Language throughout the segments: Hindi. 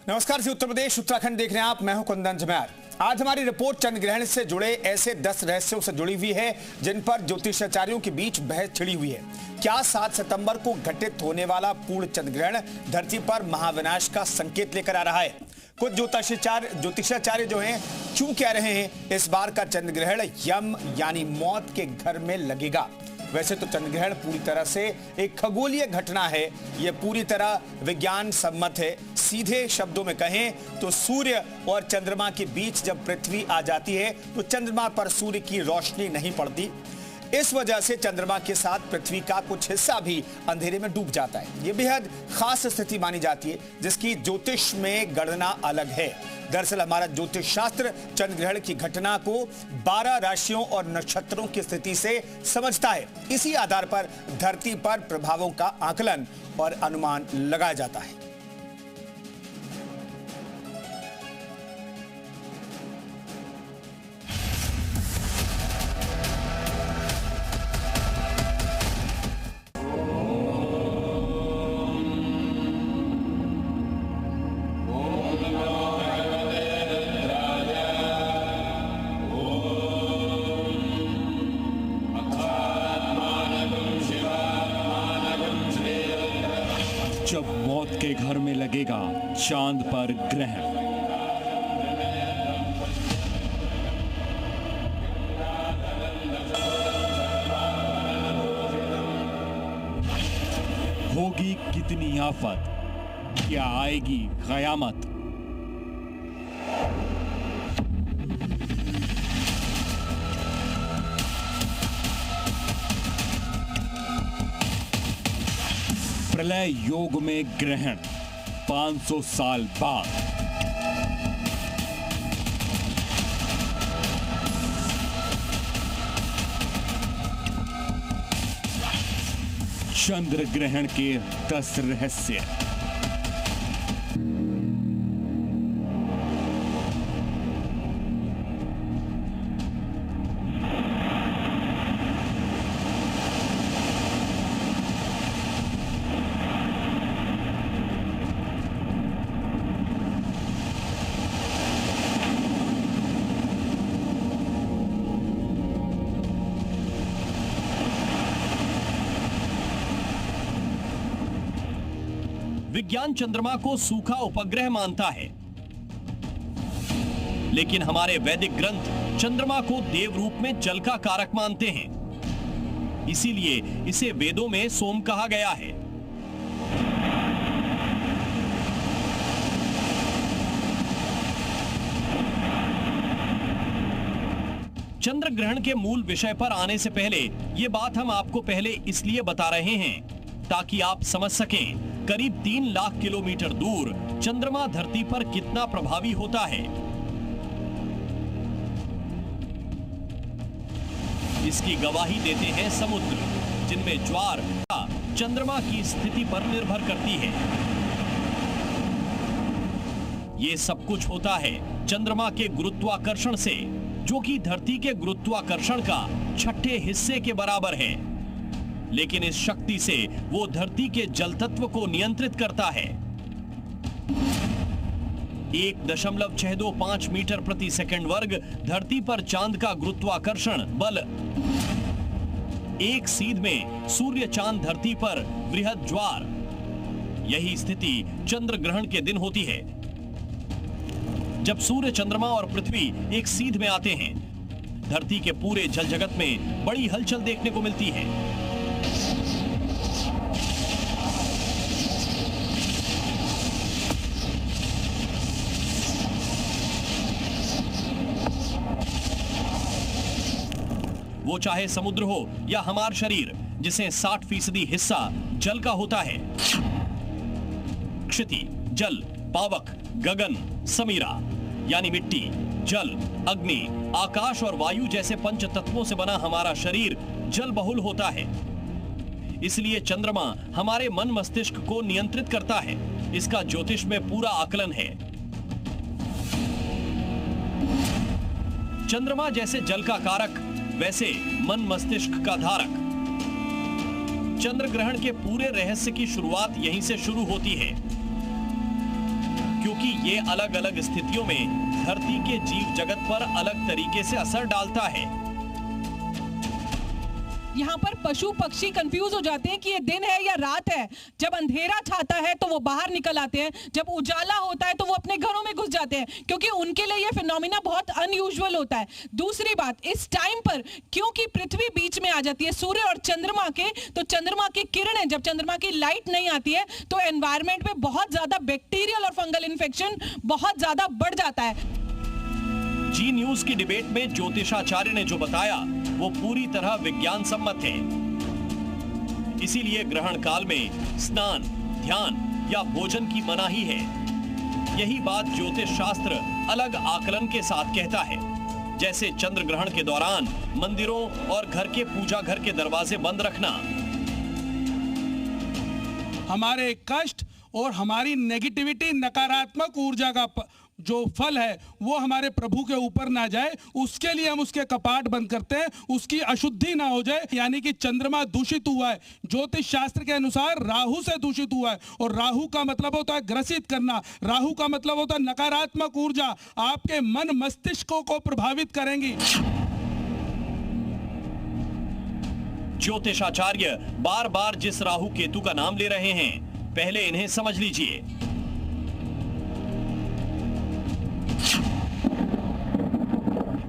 नमस्कार जी, उत्तर प्रदेश उत्तराखंड देख रहे हैं आप। मैं हूं कुंदन जमैर। आज हमारी रिपोर्ट चंद्र ग्रहण से जुड़े ऐसे 10 रहस्यों से जुड़ी हुई है जिन पर ज्योतिषाचार्यों के बीच बहस छिड़ी हुई है। क्या 7 सितंबर को घटित होने वाला पूर्ण चंद्र ग्रहण धरती पर महाविनाश का संकेत लेकर आ रहा है? कुछ ज्योतिषाचार्य जो हैं क्यों कह रहे हैं इस बार का चंद्र ग्रहण यम यानी मौत के घर में लगेगा? वैसे तो चंद्र ग्रहण पूरी तरह से एक खगोलीय घटना है, यह पूरी तरह विज्ञान सम्मत है। सीधे शब्दों में कहें तो सूर्य और चंद्रमा के बीच जब पृथ्वी आ जाती है तो चंद्रमा पर सूर्य की रोशनी नहीं पड़ती। इस वजह से चंद्रमा के साथ पृथ्वी का कुछ हिस्सा भी अंधेरे में डूब जाता है। यह बेहद खास स्थिति मानी जाती है जिसकी ज्योतिष में गणना अलग है। दरअसल हमारा ज्योतिष शास्त्र चंद्र ग्रहण की घटना को 12 राशियों और नक्षत्रों की स्थिति से समझता है। इसी आधार पर धरती पर प्रभावों का आकलन और अनुमान लगाया जाता है। जब मौत के घर में लगेगा चांद पर ग्रहण। होगी कितनी आफत, क्या आएगी कयामत? प्रलय योग में ग्रहण 500 साल बाद। चंद्र ग्रहण के 10 रहस्य। विज्ञान चंद्रमा को सूखा उपग्रह मानता है, लेकिन हमारे वैदिक ग्रंथ चंद्रमा को देव रूप में जल का कारक मानते हैं। इसीलिए इसे वेदों में सोम कहा गया है। चंद्र ग्रहण के मूल विषय पर आने से पहले यह बात हम आपको पहले इसलिए बता रहे हैं ताकि आप समझ सकें करीब 3 लाख किलोमीटर दूर चंद्रमा धरती पर कितना प्रभावी होता है। इसकी गवाही देते हैं समुद्र, जिनमें ज्वार चंद्रमा की स्थिति पर निर्भर करती है। ये सब कुछ होता है चंद्रमा के गुरुत्वाकर्षण से, जो कि धरती के गुरुत्वाकर्षण का 6ठे हिस्से के बराबर है। लेकिन इस शक्ति से वो धरती के जल तत्व को नियंत्रित करता है। 1.625 मीटर प्रति सेकंड वर्ग धरती पर चांद का गुरुत्वाकर्षण बल। एक सीध में सूर्य चांद धरती पर वृहद ज्वार। यही स्थिति चंद्र ग्रहण के दिन होती है, जब सूर्य, चंद्रमा और पृथ्वी एक सीध में आते हैं। धरती के पूरे जल जगत में बड़ी हलचल देखने को मिलती है। वो चाहे समुद्र हो या हमारा शरीर, जिसे 60% हिस्सा जल का होता है। क्षिति, जल, पावक, गगन, समीरा यानी मिट्टी, जल, अग्नि, आकाश और वायु जैसे पंच तत्वों से बना हमारा शरीर जल बहुल होता है। इसलिए चंद्रमा हमारे मन मस्तिष्क को नियंत्रित करता है। इसका ज्योतिष में पूरा आकलन है। चंद्रमा जैसे जल का कारक, वैसे मन मस्तिष्क का धारक। चंद्र ग्रहण के पूरे रहस्य की शुरुआत यहीं से शुरू होती है। क्योंकि ये अलग अलग स्थितियों में धरती के जीव जगत पर अलग तरीके से असर डालता है। यहाँ पर पशु पक्षी कंफ्यूज हो जाते हैं कि ये दिन है या रात है। जब अंधेरा छाता है तो वो बाहर निकल आते हैं, जब उजाला होता है तो वो अपने घरों में घुस जाते हैं, क्योंकि उनके लिए ये फिनोमिना बहुत अनयूजुअल होता है। दूसरी बात, इस टाइम पर क्योंकि पृथ्वी बीच में आ जाती है सूर्य और चंद्रमा के, तो चंद्रमा की किरणें, जब चंद्रमा की लाइट नहीं आती है तो एनवायरमेंट में बहुत ज्यादा बैक्टीरियल और फंगल इन्फेक्शन बहुत ज्यादा बढ़ जाता है। जी न्यूज की डिबेट में ज्योतिषाचार्य ने जो बताया वो पूरी तरह विज्ञान सम्मत है। इसीलिए ग्रहण काल में स्नान, ध्यान या भोजन की मनाही है। यही बात ज्योतिष शास्त्र अलग आकलन के साथ कहता है। जैसे चंद्र ग्रहण के दौरान मंदिरों और घर के पूजा घर के दरवाजे बंद रखना, हमारे कष्ट और हमारी नेगेटिविटी, नकारात्मक ऊर्जा का जो फल है वो हमारे प्रभु के ऊपर ना जाए, उसके लिए हम उसके कपाट बंद करते हैं, उसकी अशुद्धि ना हो जाए। यानी कि चंद्रमा दूषित हुआ है, ज्योतिष शास्त्र के अनुसार राहु से दूषित हुआ है, और राहु का मतलब होता है ग्रसित करना, राहु का मतलब होता है नकारात्मक ऊर्जा आपके मन मस्तिष्कों को प्रभावित करेंगी। ज्योतिषाचार्य बार बार जिस राहु केतु का नाम ले रहे हैं, पहले इन्हें समझ लीजिए।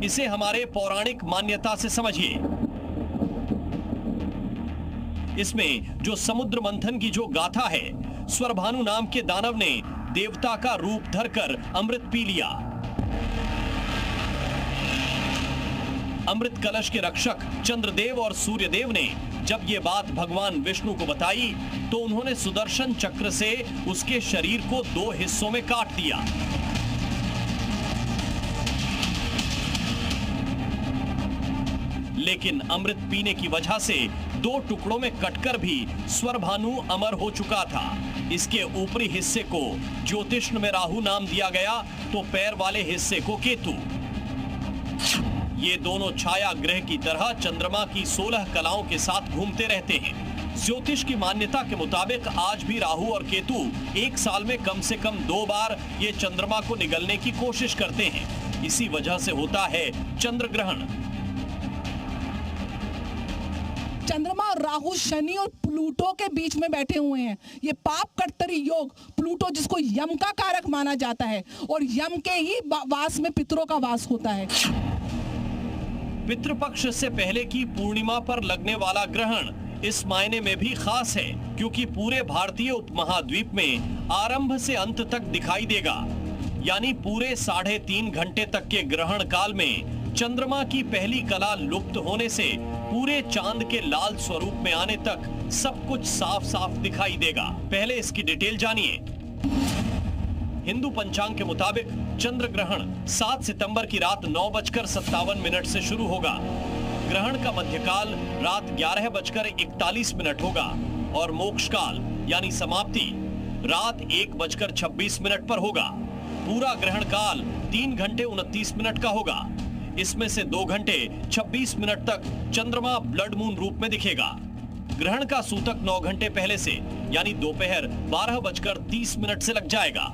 इसे हमारे पौराणिक मान्यता से समझिए। इसमें जो समुद्र मंथन की जो गाथा है, स्वरभानु नाम के दानव ने देवता का रूप धरकर अमृत पी लिया। अमृत कलश के रक्षक चंद्रदेव और सूर्यदेव ने जब ये बात भगवान विष्णु को बताई तो उन्होंने सुदर्शन चक्र से उसके शरीर को 2 हिस्सों में काट दिया। लेकिन अमृत पीने की वजह से 2 टुकड़ों में कटकर भी स्वरभानु अमर हो चुका था। इसके ऊपरी हिस्से को ज्योतिष में राहु नाम दिया गया, तो पैर वाले हिस्से को केतु। ये दोनों छाया ग्रह की तरह चंद्रमा की 16 कलाओं के साथ घूमते रहते हैं। ज्योतिष की मान्यता के मुताबिक आज भी राहु और केतु 1 साल में कम से कम 2 बार ये चंद्रमा को निगलने की कोशिश करते हैं। इसी वजह से होता है चंद्र ग्रहण। चंद्रमा और राहु शनि और प्लूटो के बीच में बैठे हुए हैं। ये पाप कर्तरी योग, प्लूटो जिसको यम का कारक माना जाता है, और यम के ही वास में पितरों का वास होता है। पितृपक्ष से पहले की पूर्णिमा पर लगने वाला ग्रहण इस मायने में भी खास है क्योंकि पूरे भारतीय उपमहाद्वीप में आरंभ से अंत तक दिखाई देगा। यानी पूरे 3.5 घंटे तक के ग्रहण काल में चंद्रमा की पहली कला लुप्त होने से पूरे चांद के लाल स्वरूप में आने तक सब कुछ साफ साफ दिखाई देगा। पहले इसकी डिटेल जानिए। हिंदू पंचांग के मुताबिक चंद्र ग्रहण 7 सितंबर की रात 9:57 से शुरू होगा। ग्रहण का मध्यकाल रात 11:41 होगा और मोक्ष काल यानी समाप्ति रात 1:26 पर होगा। पूरा ग्रहण काल 3 घंटे 29 मिनट का होगा। इसमें से 2 घंटे 26 मिनट तक चंद्रमा ब्लड मून रूप में दिखेगा। ग्रहण का सूतक 9 घंटे पहले से यानी दोपहर 12:30 से लग जाएगा,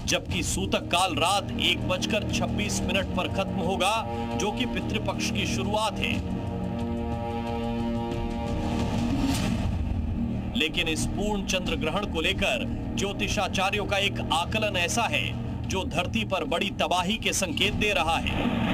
जबकि सूतक काल रात 1:26 पर खत्म होगा, जो कि पितृपक्ष की शुरुआत है। लेकिन इस पूर्ण चंद्र ग्रहण को लेकर ज्योतिषाचार्यों का एक आकलन ऐसा है जो धरती पर बड़ी तबाही के संकेत दे रहा है।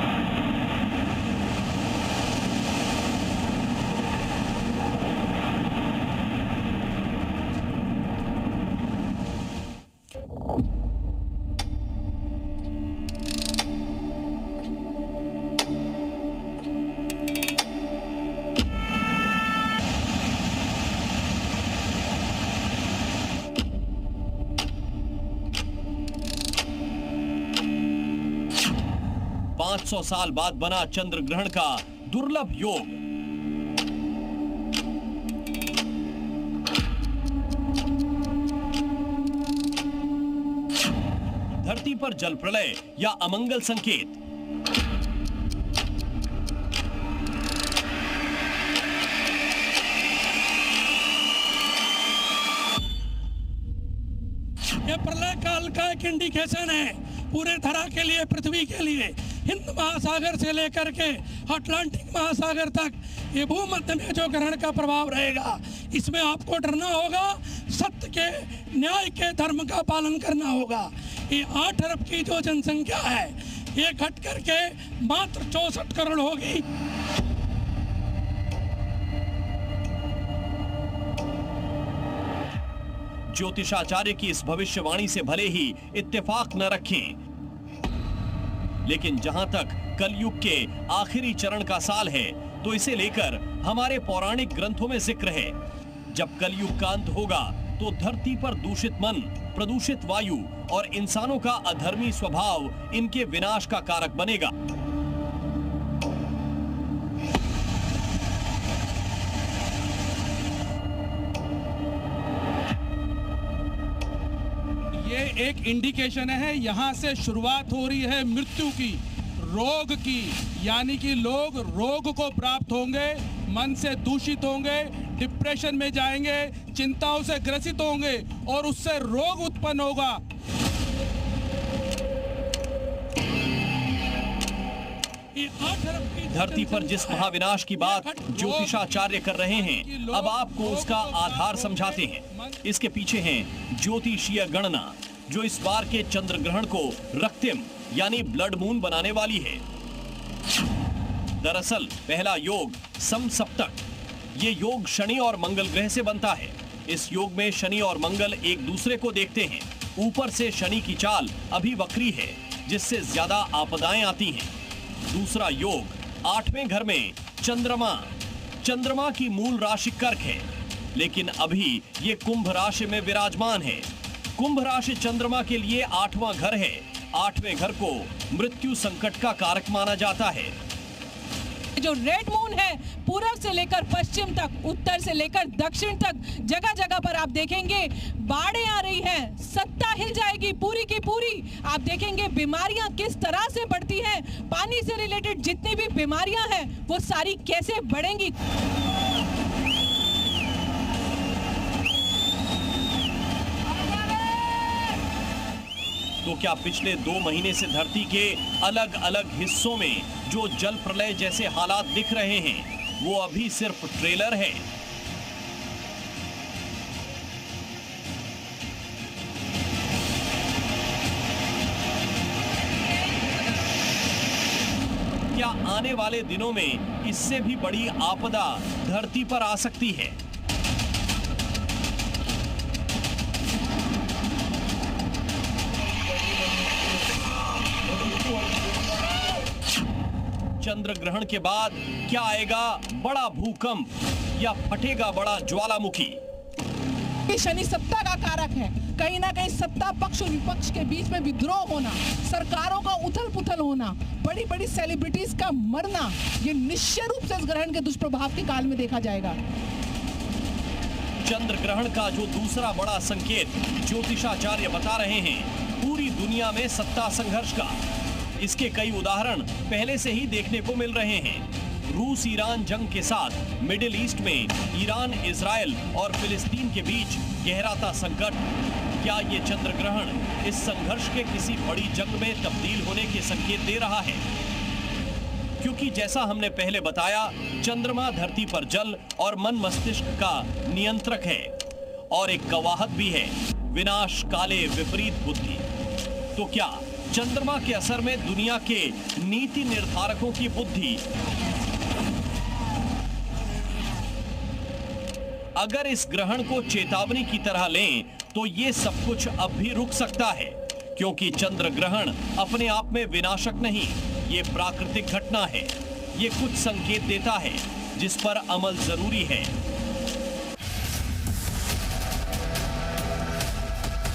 सौ साल बाद बना चंद्र ग्रहण का दुर्लभ योग। धरती पर जल प्रलय या अमंगल संकेत। यह प्रलय काल का एक इंडिकेशन है पूरे धरा के लिए, पृथ्वी के लिए। हिंद महासागर से लेकर के अटलांटिक महासागर तक ये भूमध्य में जो ग्रहण का प्रभाव रहेगा, इसमें आपको डरना होगा, सत्य के, न्याय के, धर्म का पालन करना होगा। ये 8 अरब की जो जनसंख्या है, ये घट करके मात्र 64 करोड़ होगी। ज्योतिषाचार्य की इस भविष्यवाणी से भले ही इत्तेफाक न रखें, लेकिन जहां तक कलयुग के आखिरी चरण का साल है, तो इसे लेकर हमारे पौराणिक ग्रंथों में जिक्र है। जब कलयुग का अंत होगा तो धरती पर दूषित मन, प्रदूषित वायु और इंसानों का अधर्मी स्वभाव इनके विनाश का कारक बनेगा। ये एक इंडिकेशन है, यहाँ से शुरुआत हो रही है मृत्यु की, रोग की, यानी कि लोग रोग को प्राप्त होंगे, मन से दूषित होंगे, डिप्रेशन में जाएंगे, चिंताओं से ग्रसित होंगे और उससे रोग उत्पन्न होगा। धरती पर जिस महाविनाश की बात ज्योतिषाचार्य कर रहे हैं, अब आपको उसका आधार समझाते हैं। इसके पीछे है ज्योतिषीय गणना, जो इस बार के चंद्र ग्रहण को रक्तिम यानी ब्लड मून बनाने वाली है। दरअसल पहला योग समसप्तक, ये योग शनि और मंगल ग्रह से बनता है। इस योग में शनि और मंगल एक दूसरे को देखते हैं। ऊपर से शनि की चाल अभी वक्री है, जिससे ज्यादा आपदाएं आती हैं। दूसरा योग 8वें घर में चंद्रमा की मूल राशि कर्क है, लेकिन अभी ये कुंभ राशि में विराजमान है। कुंभ राशि चंद्रमा के लिए 8वां घर है। 8वें घर को मृत्यु संकट का कारक माना जाता है। जो रेड मून है, पूरब से लेकर पश्चिम तक, उत्तर से लेकर दक्षिण तक, जगह जगह पर आप देखेंगे बाढ़ें आ रही हैं, सत्ता हिल जाएगी पूरी की पूरी। आप देखेंगे बीमारियां किस तरह से बढ़ती हैं, पानी से रिलेटेड जितनी भी बीमारियां हैं वो सारी कैसे बढ़ेंगी। तो क्या पिछले 2 महीने से धरती के अलग अलग हिस्सों में जो जल प्रलय जैसे हालात दिख रहे हैं, वो अभी सिर्फ ट्रेलर है? क्या आने वाले दिनों में इससे भी बड़ी आपदा धरती पर आ सकती है? चंद्र ग्रहण के बाद क्या आएगा बड़ा भूकंप या फटेगा बड़ा ज्वालामुखी? शनि सत्ता का कारक है। कहीं ना कहीं सत्ता पक्ष और विपक्ष के बीच में विद्रोह होना, सरकारों का उथल पुथल होना, बड़ी बड़ी सेलिब्रिटीज का मरना, ये निश्चय रूप से इस ग्रहण के दुष्प्रभाव के काल में देखा जाएगा। चंद्र ग्रहण का जो दूसरा बड़ा संकेत ज्योतिषाचार्य बता रहे हैं, पूरी दुनिया में सत्ता संघर्ष का। इसके कई उदाहरण पहले से ही देखने को मिल रहे हैं। रूस ईरान जंग के साथ मिडिल ईस्ट में ईरान, इजराइल और फिलिस्तीन के बीच गहराता संकट। क्या ये चंद्र ग्रहण इस संघर्ष के किसी बड़ी जंग में तब्दील होने के संकेत दे रहा है? क्योंकि जैसा हमने पहले बताया, चंद्रमा धरती पर जल और मन मस्तिष्क का नियंत्रक है और एक कवाहत भी है, विनाश काले विपरीत बुद्धि। तो क्या चंद्रमा के असर में दुनिया के नीति निर्धारकों की बुद्धि, अगर इस ग्रहण को चेतावनी की तरह लें तो ये सब कुछ अब भी रुक सकता है, क्योंकि चंद्र ग्रहण अपने आप में विनाशक नहीं, ये प्राकृतिक घटना है। ये कुछ संकेत देता है जिस पर अमल जरूरी है।